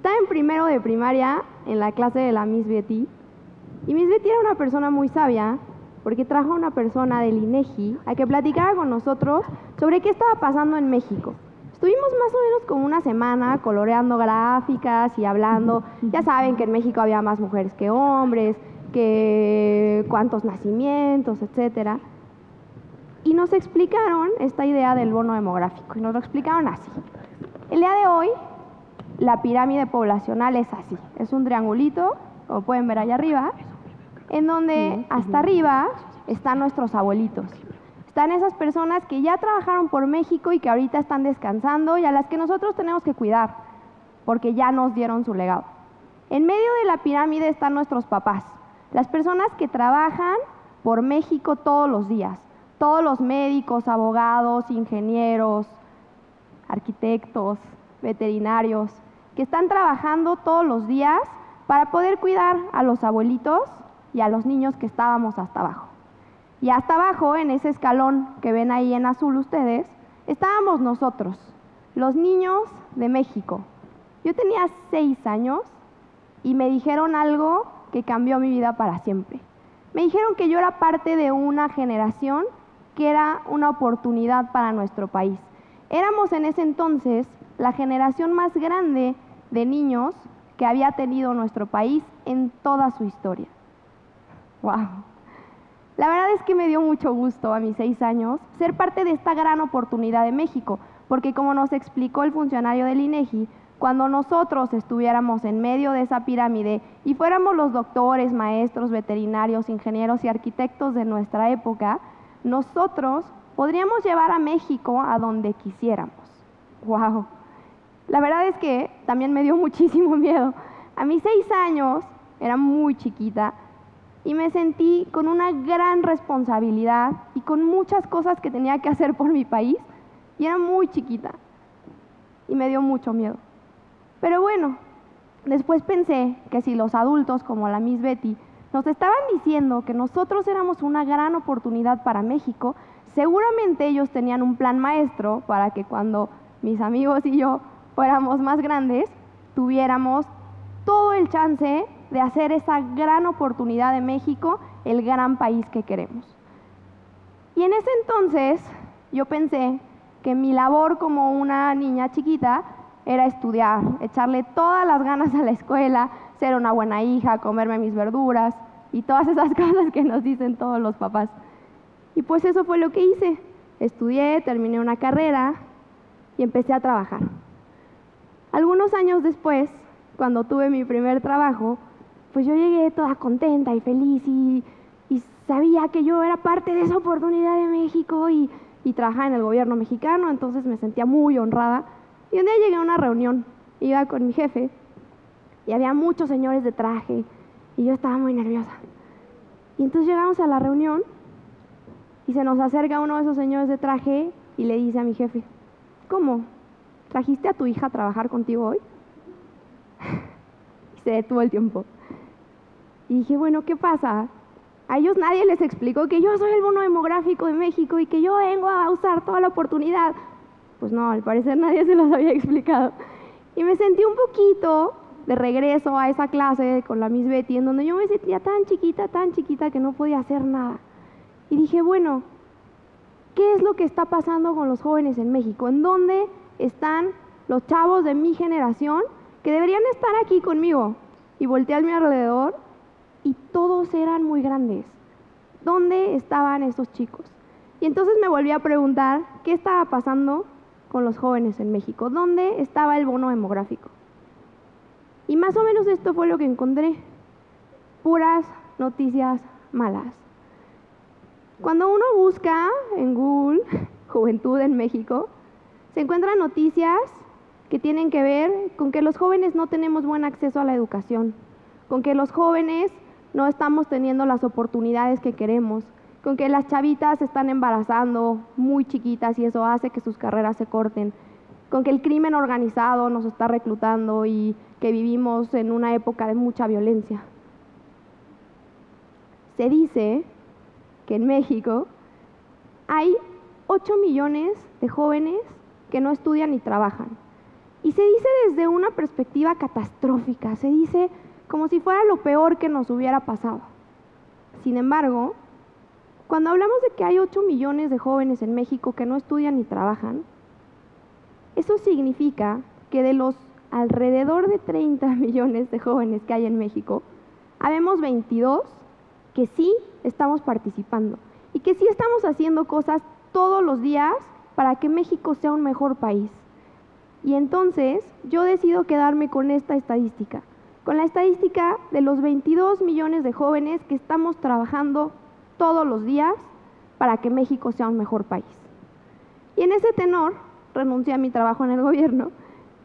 Estaba en primero de primaria en la clase de la Miss Betty, y Miss Betty era una persona muy sabia porque trajo a una persona del INEGI a que platicara con nosotros sobre qué estaba pasando en México. Estuvimos más o menos como una semana coloreando gráficas y hablando. Ya saben que en México había más mujeres que hombres, que cuántos nacimientos, etcétera. Y nos explicaron esta idea del bono demográfico, y nos lo explicaron así. El día de hoy, la pirámide poblacional es así. Es un triangulito, como pueden ver allá arriba, en donde hasta arriba están nuestros abuelitos. Están esas personas que ya trabajaron por México y que ahorita están descansando y a las que nosotros tenemos que cuidar, porque ya nos dieron su legado. En medio de la pirámide están nuestros papás, las personas que trabajan por México todos los días. Todos los médicos, abogados, ingenieros, arquitectos, veterinarios, que están trabajando todos los días para poder cuidar a los abuelitos y a los niños que estábamos hasta abajo. Y hasta abajo, en ese escalón que ven ahí en azul ustedes, estábamos nosotros, los niños de México. Yo tenía 6 años y me dijeron algo que cambió mi vida para siempre. Me dijeron que yo era parte de una generación que era una oportunidad para nuestro país. Éramos en ese entonces la generación más grande de niños que había tenido nuestro país en toda su historia. ¡Wow! La verdad es que me dio mucho gusto a mis 6 años ser parte de esta gran oportunidad de México, porque como nos explicó el funcionario del INEGI, cuando nosotros estuviéramos en medio de esa pirámide y fuéramos los doctores, maestros, veterinarios, ingenieros y arquitectos de nuestra época, nosotros podríamos llevar a México a donde quisiéramos. ¡Wow! La verdad es que también me dio muchísimo miedo. A mis 6 años, era muy chiquita, y me sentí con una gran responsabilidad y con muchas cosas que tenía que hacer por mi país, y era muy chiquita, y me dio mucho miedo. Pero bueno, después pensé que si los adultos, como la Miss Betty, nos estaban diciendo que nosotros éramos una gran oportunidad para México, seguramente ellos tenían un plan maestro para que cuando mis amigos y yo fuéramos más grandes, tuviéramos todo el chance de hacer esa gran oportunidad de México, el gran país que queremos. Y en ese entonces yo pensé que mi labor como una niña chiquita era estudiar, echarle todas las ganas a la escuela, ser una buena hija, comerme mis verduras y todas esas cosas que nos dicen todos los papás. Y pues eso fue lo que hice. Estudié, terminé una carrera y empecé a trabajar. Algunos años después, cuando tuve mi primer trabajo, pues yo llegué toda contenta y feliz y sabía que yo era parte de esa oportunidad de México y trabajaba en el gobierno mexicano, entonces me sentía muy honrada. Y un día llegué a una reunión, iba con mi jefe y había muchos señores de traje y yo estaba muy nerviosa. Y entonces llegamos a la reunión y se nos acerca uno de esos señores de traje y le dice a mi jefe: ¿cómo? ¿Trajiste a tu hija a trabajar contigo hoy? Y se detuvo el tiempo. Y dije, bueno, ¿qué pasa? A ellos nadie les explicó que yo soy el bono demográfico de México y que yo vengo a usar toda la oportunidad. Pues no, al parecer nadie se los había explicado. Y me sentí un poquito de regreso a esa clase con la Miss Betty, en donde yo me sentía tan chiquita que no podía hacer nada. Y dije, bueno, ¿qué es lo que está pasando con los jóvenes en México? ¿En dónde están los chavos de mi generación que deberían estar aquí conmigo? Y volteé a mi alrededor y todos eran muy grandes. ¿Dónde estaban esos chicos? Y entonces me volví a preguntar qué estaba pasando con los jóvenes en México. ¿Dónde estaba el bono demográfico? Y más o menos esto fue lo que encontré. Puras noticias malas. Cuando uno busca en Google Juventud en México, se encuentran noticias que tienen que ver con que los jóvenes no tenemos buen acceso a la educación, con que los jóvenes no estamos teniendo las oportunidades que queremos, con que las chavitas se están embarazando muy chiquitas y eso hace que sus carreras se corten, con que el crimen organizado nos está reclutando y que vivimos en una época de mucha violencia. Se dice que en México hay 8 millones de jóvenes que no estudian ni trabajan. Y se dice desde una perspectiva catastrófica, se dice como si fuera lo peor que nos hubiera pasado. Sin embargo, cuando hablamos de que hay 8 millones de jóvenes en México que no estudian ni trabajan, eso significa que de los alrededor de 30 millones de jóvenes que hay en México, habemos 22 que sí estamos participando y que sí estamos haciendo cosas todos los días para que México sea un mejor país. Y entonces yo decido quedarme con esta estadística, con la estadística de los 22 millones de jóvenes que estamos trabajando todos los días para que México sea un mejor país. Y en ese tenor renuncié a mi trabajo en el gobierno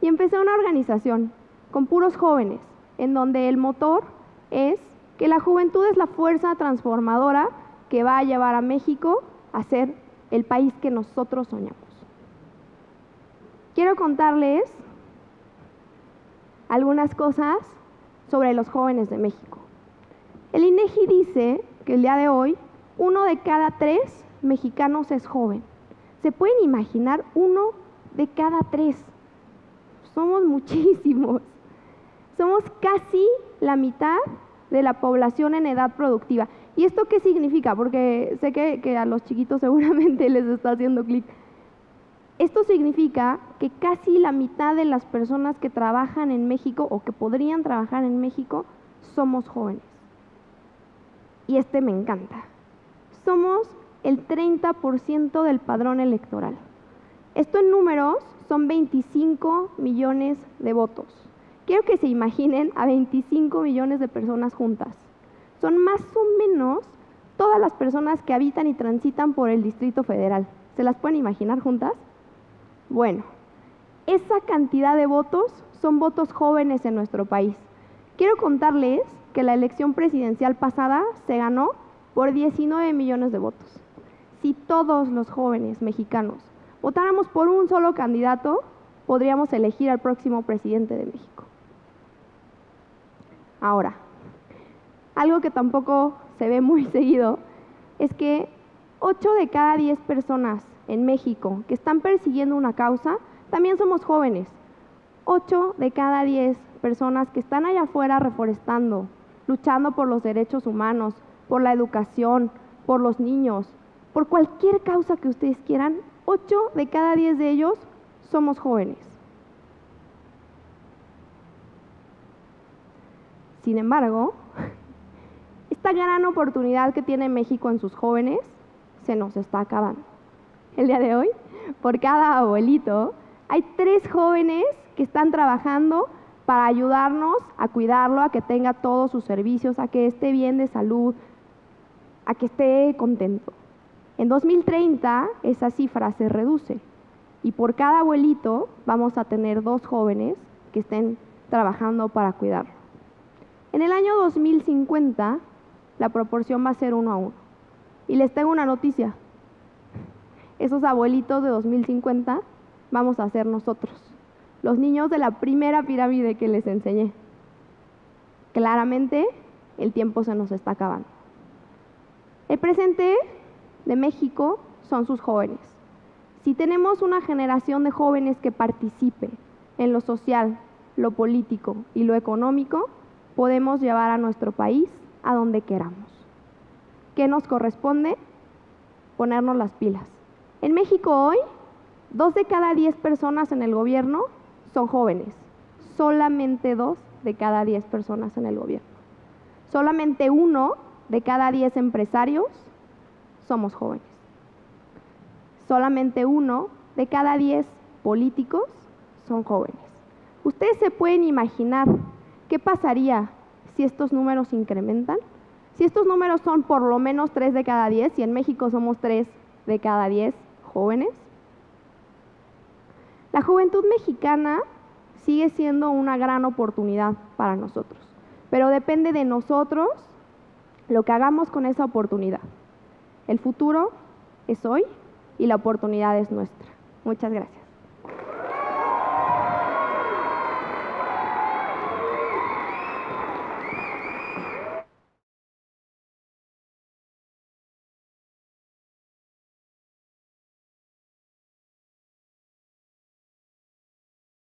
y empecé una organización con puros jóvenes, en donde el motor es que la juventud es la fuerza transformadora que va a llevar a México a ser el país que nosotros soñamos. Quiero contarles algunas cosas sobre los jóvenes de México. El INEGI dice que el día de hoy 1 de cada 3 mexicanos es joven. ¿Se pueden imaginar? 1 de cada 3. Somos muchísimos. Somos casi la mitad de la población en edad productiva. ¿Y esto qué significa? Porque sé que a los chiquitos seguramente les está haciendo clic. Esto significa que casi la mitad de las personas que trabajan en México o que podrían trabajar en México somos jóvenes. Y me encanta. Somos el 30% del padrón electoral. Esto en números son 25 millones de votos. Quiero que se imaginen a 25 millones de personas juntas. Son más o menos todas las personas que habitan y transitan por el Distrito Federal. ¿Se las pueden imaginar juntas? Bueno, esa cantidad de votos son votos jóvenes en nuestro país. Quiero contarles que la elección presidencial pasada se ganó por 19 millones de votos. Si todos los jóvenes mexicanos votáramos por un solo candidato, podríamos elegir al próximo presidente de México. Ahora, algo que tampoco se ve muy seguido es que 8 de cada 10 personas en México que están persiguiendo una causa también somos jóvenes. 8 de cada 10 personas que están allá afuera reforestando, luchando por los derechos humanos, por la educación, por los niños, por cualquier causa que ustedes quieran, 8 de cada 10 de ellos somos jóvenes. Sin embargo, esta gran oportunidad que tiene México en sus jóvenes se nos está acabando. El día de hoy, por cada abuelito, hay 3 jóvenes que están trabajando para ayudarnos a cuidarlo, a que tenga todos sus servicios, a que esté bien de salud, a que esté contento. En 2030 esa cifra se reduce y por cada abuelito vamos a tener 2 jóvenes que estén trabajando para cuidarlo. En el año 2050 la proporción va a ser 1 a 1. Y les tengo una noticia. Esos abuelitos de 2050 vamos a ser nosotros, los niños de la primera pirámide que les enseñé. Claramente el tiempo se nos está acabando. El presente de México son sus jóvenes. Si tenemos una generación de jóvenes que participe en lo social, lo político y lo económico, podemos llevar a nuestro país a donde queramos. ¿Qué nos corresponde? Ponernos las pilas. En México hoy, 2 de cada 10 personas en el gobierno son jóvenes. Solamente 2 de cada 10 personas en el gobierno. Solamente 1 de cada 10 empresarios somos jóvenes. Solamente 1 de cada 10 políticos son jóvenes. ¿Ustedes se pueden imaginar qué pasaría si estos números incrementan? Si estos números son por lo menos 3 de cada 10, y en México somos 3 de cada 10 jóvenes. La juventud mexicana sigue siendo una gran oportunidad para nosotros, pero depende de nosotros lo que hagamos con esa oportunidad. El futuro es hoy y la oportunidad es nuestra. Muchas gracias.